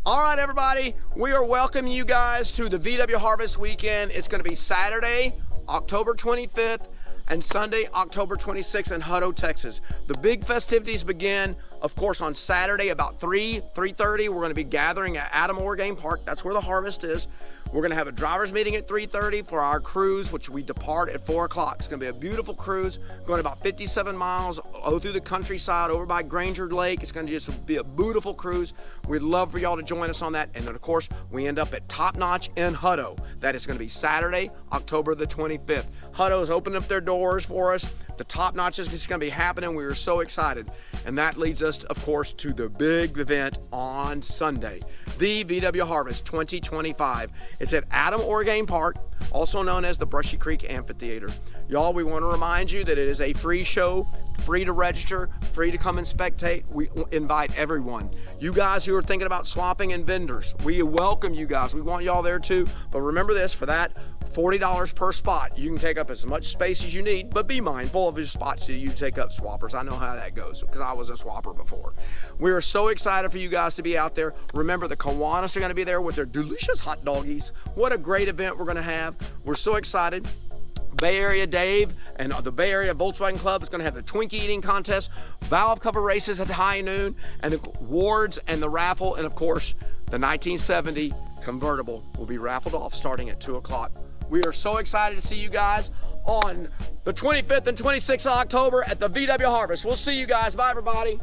All right, everybody, we are welcoming you guys to the VW Harvest Weekend. It's going to be Saturday, October 25th, and Sunday, October 26th in Hutto, Texas. The big festivities begin, of course, on Saturday about 3:30. We're going to be gathering at Adam Orgain Park. That's where the harvest is. We're going to have a driver's meeting at 3:30 for our cruise, which we depart at 4 o'clock. It's going to be a beautiful cruise, going about 57 miles through the countryside over by Granger Lake. It's going to just be a beautiful cruise. We'd love for y'all to join us on that. And then, of course, we end up at Top Notch in Hutto. That is going to be Saturday, October the 25th. Hutto's opening up their doors for us. The Top Notch is just going to be happening. We are so excited. And that leads us, of course, to the big event on Sunday, the VW Harvest 2025. It's at Adam Orgain Park, also known as the Brushy Creek Amphitheater. Y'all, we want to remind you that it is a free show, free to register, free to come and spectate. We invite everyone. You guys who are thinking about swapping and vendors, we welcome you guys. We want y'all there too. But remember this, for that, $40 per spot. You can take up as much space as you need, but be mindful of your spots that you take up, swappers. I know how that goes because I was a swapper before. We are so excited for you guys to be out there. Remember, the Kiwanis are going to be there with their delicious hot doggies. What a great event we're going to have. We're so excited. Bay Area Dave and the Bay Area Volkswagen Club is going to have the Twinkie eating contest, valve cover races at high noon, and the awards and the raffle, and of course, the 1970 convertible will be raffled off starting at 2 o'clock. We are so excited to see you guys on the 25th and 26th of October at the VW Harvest. We'll see you guys. Bye, everybody.